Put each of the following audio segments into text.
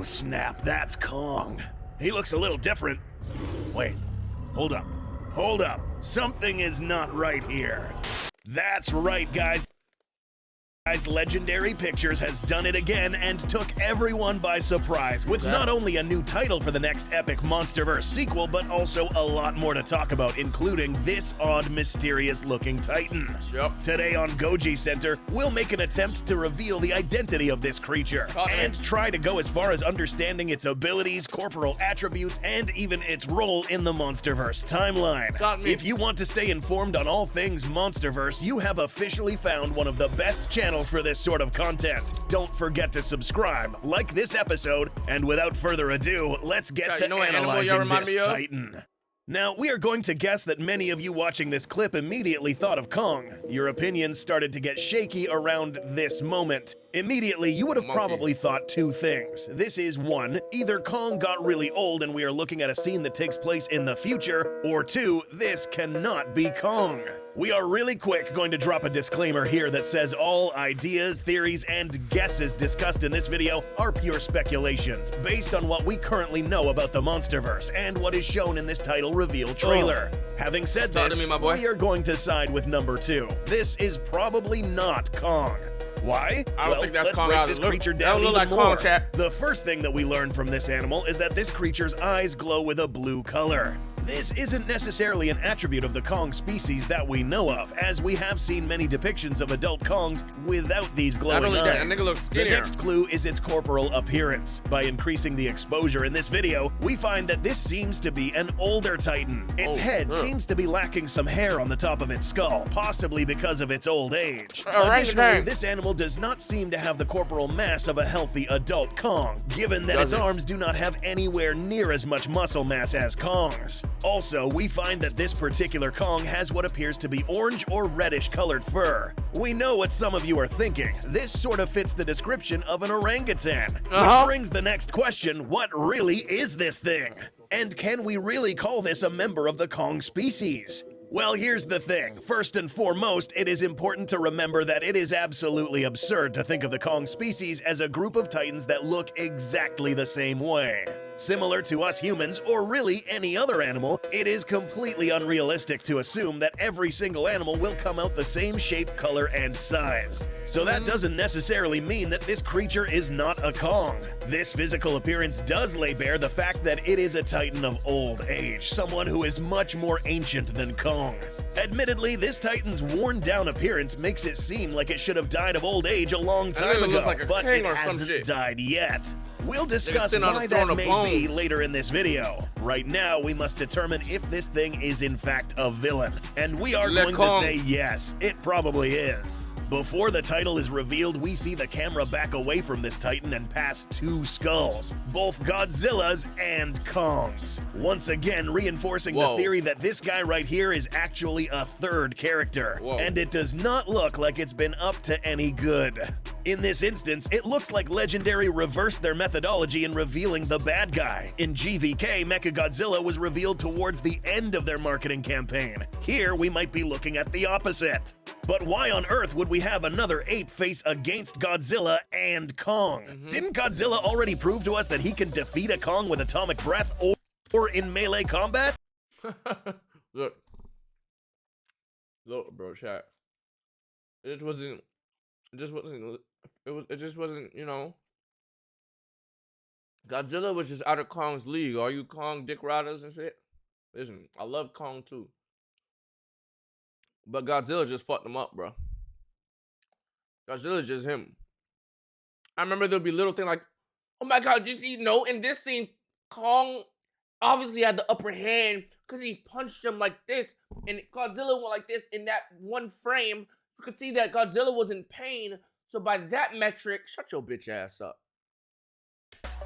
Oh, snap, that's Kong. He looks a little different. Wait, hold up. Hold up. Something is not right here. That's right, guys. Legendary Pictures has done it again and took everyone by surprise with not only a new title for the next epic MonsterVerse sequel, but also a lot more to talk about, including this odd, mysterious-looking Titan. Today on Goji Center, we'll make an attempt to reveal the identity of this creature and try to go as far as understanding its abilities, corporal attributes, and even its role in the MonsterVerse timeline. If you want to stay informed on all things MonsterVerse, you have officially found one of the best channels for this sort of content. Don't forget to subscribe, like this episode, and without further ado, let's get to analyzing this Titan. Now, we are going to guess that many of you watching this clip immediately thought of Kong. Your opinions started to get shaky around this moment. Immediately, you would have probably thought two things. This is one, either Kong got really old and we are looking at a scene that takes place in the future, or two, this cannot be Kong. We are really quick going to drop a disclaimer here that says all ideas, theories, and guesses discussed in this video are pure speculations, based on what we currently know about the MonsterVerse and what is shown in this title reveal trailer. Having said this, we are going to side with number 2. This is probably not Kong. Why? I don't think that's let's Kong. break this creature down even like more. Kong, chat. The first thing that we learned from this animal is that this creature's eyes glow with a blue color. This isn't necessarily an attribute of the Kong species that we know of, as we have seen many depictions of adult Kongs without these glowing eyes. That nigga looks skinnier. The next clue is its corporal appearance. By increasing the exposure in this video, we find that this seems to be an older Titan. Its head seems to be lacking some hair on the top of its skull, possibly because of its old age. Additionally, this animal does not seem to have the corporal mass of a healthy adult Kong, given that its arms do not have anywhere near as much muscle mass as Kong's. Also, we find that this particular Kong has what appears to be orange or reddish colored fur. We know what some of you are thinking. This sort of fits the description of an orangutan. Which brings the next question, what really is this thing? And can we really call this a member of the Kong species? Well, here's the thing. First and foremost, it is important to remember that it is absolutely absurd to think of the Kong species as a group of Titans that look exactly the same way. Similar to us humans, or really any other animal, it is completely unrealistic to assume that every single animal will come out the same shape, color, and size. So that doesn't necessarily mean that this creature is not a Kong. This physical appearance does lay bare the fact that it is a Titan of old age, someone who is much more ancient than Kong. Admittedly, this Titan's worn-down appearance makes it seem like it should have died of old age a long time ago, but it hasn't died yet. We'll discuss why that may be later in this video. Right now, we must determine if this thing is in fact a villain. And we are going to say yes, it probably is. Before the title is revealed, we see the camera back away from this Titan and past two skulls, both Godzilla's and Kong's. Once again, reinforcing the theory that this guy right here is actually a third character. And it does not look like it's been up to any good. In this instance, it looks like Legendary reversed their methodology in revealing the bad guy. In GVK, Mechagodzilla was revealed towards the end of their marketing campaign. Here, we might be looking at the opposite. But why on earth would we have another ape face against Godzilla and Kong? Didn't Godzilla already prove to us that he can defeat a Kong with atomic breath or in melee combat? Look, bro, chat. It just wasn't, you know. Godzilla was just out of Kong's league. All you Kong dick riders and shit. Listen, I love Kong too. But Godzilla just fucked him up, bro. Godzilla's just him. I remember there'll be little thing like, oh my god, did you see? No, in this scene, Kong obviously had the upper hand because he punched him like this, and Godzilla went like this in that one frame. You could see that Godzilla was in pain. So by that metric, shut your bitch ass up.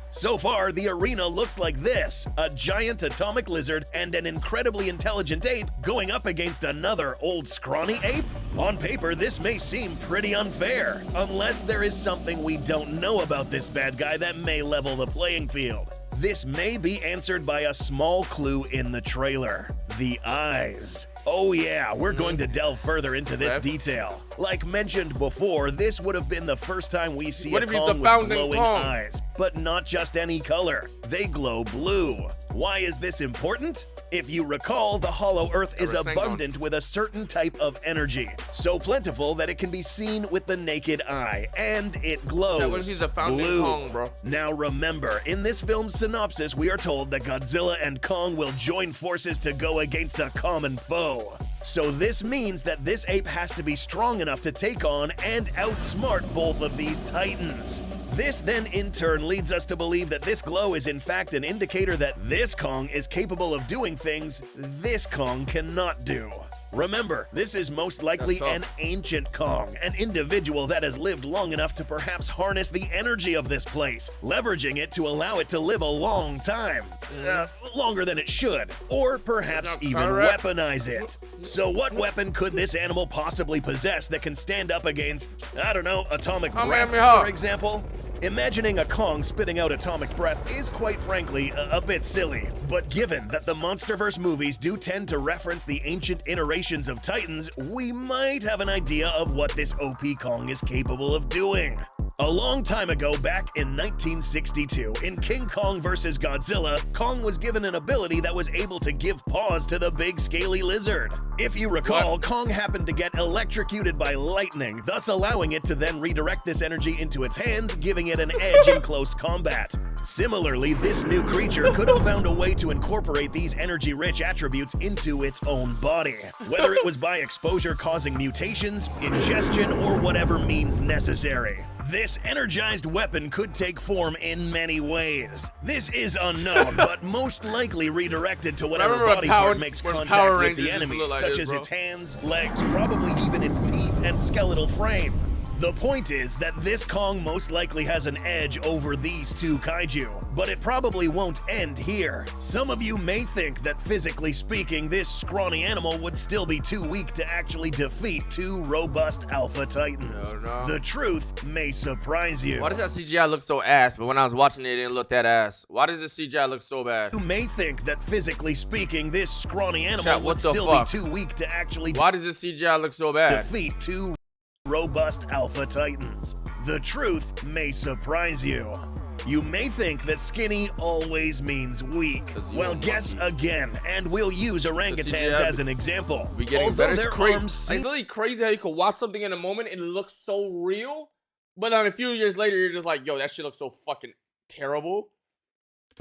So far, the arena looks like this: a giant atomic lizard and an incredibly intelligent ape going up against another old scrawny ape? On paper, this may seem pretty unfair, unless there is something we don't know about this bad guy that may level the playing field. This may be answered by a small clue in the trailer: the eyes. Oh yeah, we're going to delve further into this detail. Like mentioned before, this would have been the first time we see a Kong with glowing eyes. but not just any color. They glow blue. Why is this important? If you recall, the hollow Earth is abundant with a certain type of energy, so plentiful that it can be seen with the naked eye, and it glows what if he's a founding blue. Kong, bro? Now remember, in this film's synopsis, we are told that Godzilla and Kong will join forces to go against a common foe. So this means that this ape has to be strong enough to take on and outsmart both of these titans. This then in turn leads us to believe that this glow is in fact an indicator that this Kong is capable of doing things this Kong cannot do. Remember, this is most likely an ancient Kong, an individual that has lived long enough to perhaps harness the energy of this place, leveraging it to allow it to live a long time. Longer than it should, or perhaps even weaponize it. So what weapon could this animal possibly possess that can stand up against, I don't know, atomic breath, for example? Imagining a Kong spitting out atomic breath is quite frankly a bit silly, but given that the MonsterVerse movies do tend to reference the ancient iterations of Titans, we might have an idea of what this OP Kong is capable of doing. A long time ago, back in 1962, in King Kong vs. Godzilla, Kong was given an ability that was able to give pause to the big scaly lizard. If you recall, Kong happened to get electrocuted by lightning, thus allowing it to then redirect this energy into its hands, giving it an edge in close combat. Similarly, this new creature could have found a way to incorporate these energy-rich attributes into its own body, whether it was by exposure causing mutations, ingestion, or whatever means necessary. This energized weapon could take form in many ways. This is unknown, but most likely redirected to whatever body part makes contact with the enemy, such as its hands, legs, probably even its teeth and skeletal frame. The point is that this Kong most likely has an edge over these two kaiju, but it probably won't end here. Some of you may think that physically speaking, this scrawny animal would still be too weak to actually defeat two robust alpha titans. The truth may surprise you. Why does that CGI look so ass, but when I was watching it, it didn't look that ass? Why does the CGI look so bad? You may think that physically speaking, this scrawny animal would still be too weak to actually Why does this CGI look so bad? defeat two robust alpha titans. The truth may surprise you. You may think that skinny always means weak. Well, guess again, and we'll use orangutans as an example. We getting better. It's crazy. It's literally crazy how you could watch something in a moment and it looks so real, but then a few years later you're just like, yo, that shit looks so fucking terrible.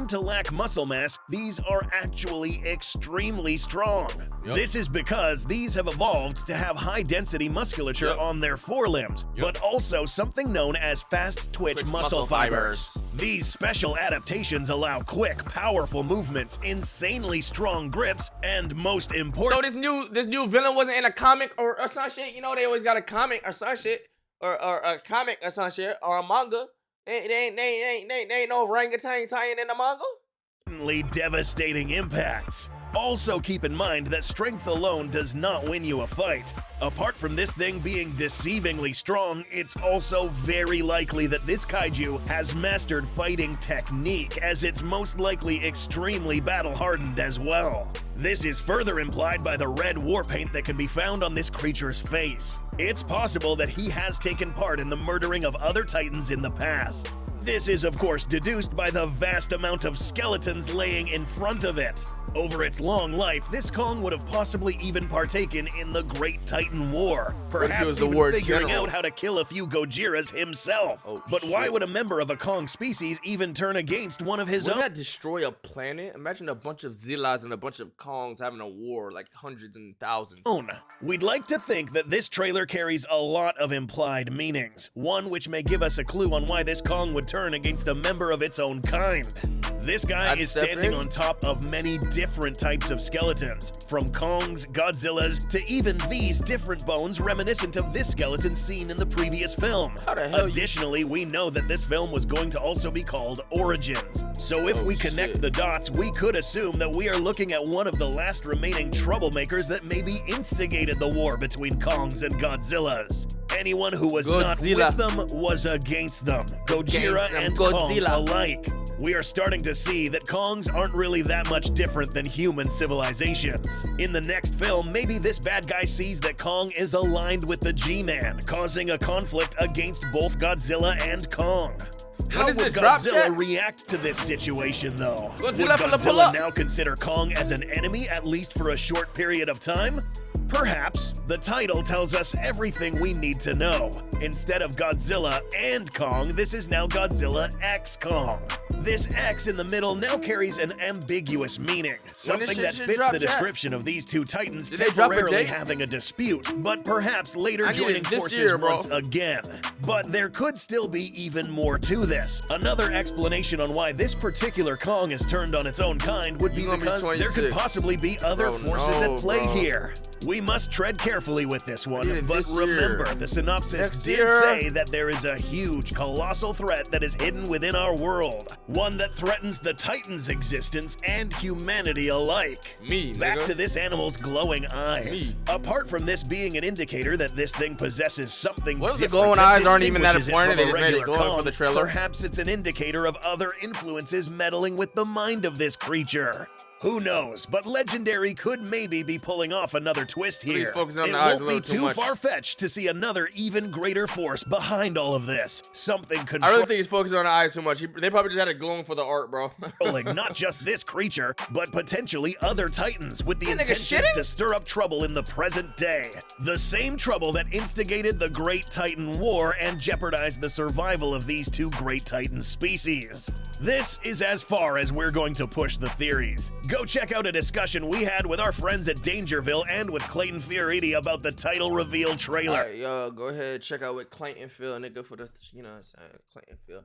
To lack muscle mass, these are actually extremely strong. This is because these have evolved to have high-density musculature on their forelimbs, but also something known as fast-twitch muscle fibers. These special adaptations allow quick, powerful movements, insanely strong grips, and most important— So this new villain wasn't in a comic or some shit? You know, they always got a comic or some shit, or a comic or some shit, or a manga. They ain't no orangutan tying in the manga. Devastating impacts. Also keep in mind that strength alone does not win you a fight. Apart from this thing being deceivingly strong, it's also very likely that this kaiju has mastered fighting technique, as it's most likely extremely battle-hardened as well. This is further implied by the red war paint that can be found on this creature's face. It's possible that he has taken part in the murdering of other titans in the past. This is of course deduced by the vast amount of skeletons laying in front of it. Over its long life, this Kong would have possibly even partaken in the Great Titan War, perhaps even figuring out how to kill a few Gojiras himself. But why would a member of a Kong species even turn against one of his own? Wouldn't that destroy a planet? Imagine a bunch of Zillas and a bunch of Kongs having a war, like hundreds and thousands. We'd like to think that this trailer carries a lot of implied meanings, one which may give us a clue on why this Kong would turn against a member of its own kind. This guy is standing on top of many different types of skeletons, from Kongs, Godzillas, to even these different bones reminiscent of this skeleton seen in the previous film. Additionally, we know that this film was going to also be called Origins. So if we connect the dots, we could assume that we are looking at one of the last remaining troublemakers that maybe instigated the war between Kongs and Godzillas. Anyone who was not with them was against them, Gojira and Kong alike. We are starting to see that Kongs aren't really that much different than human civilizations. In the next film, maybe this bad guy sees that Kong is aligned with the G-Man, causing a conflict against both Godzilla and Kong. How does would it drop, Godzilla chat? react to this situation, though? Godzilla Would finna pull Godzilla up. now consider Kong as an enemy, at least for a short period of time? Perhaps. The title tells us everything we need to know. Instead of Godzilla and Kong, this is now Godzilla X Kong. This X in the middle now carries an ambiguous meaning, something that fits the description of these two titans temporarily having a dispute, but perhaps later joining forces once again. But there could still be even more to this. Another explanation on why this particular Kong is turned on its own kind would be because there could possibly be other forces at play here. We must tread carefully with this one, but remember, the synopsis did say that there is a huge, colossal threat that is hidden within our world. One that threatens the Titan's existence and humanity alike. Back to this animal's glowing eyes. Apart from this being an indicator that this thing possesses something what if different the glowing that eyes aren't even that distinguishes it important? from They a just made it regular glowing Kong, for the trailer. Perhaps it's an indicator of other influences meddling with the mind of this creature. Who knows, but Legendary could maybe be pulling off another twist here. Please focus on it the eyes won't a be little too too far-fetched to see another even greater force behind all of this. Something I really think he's focusing on the eyes too much. They probably just had it glowing for the art, bro. controlling not just this creature, but potentially other titans with the That nigga intentions shitting? to stir up trouble in the present day. The same trouble that instigated the Great Titan War and jeopardized the survival of these two Great Titan species. This is as far as we're going to push the theories. Go check out a discussion we had with our friends at Dangerville and with Clayton Fioriti about the title reveal trailer. Alright, yo, go ahead, check out what Clayton feel, nigga, for the, you know what I'm saying, Clayton feel.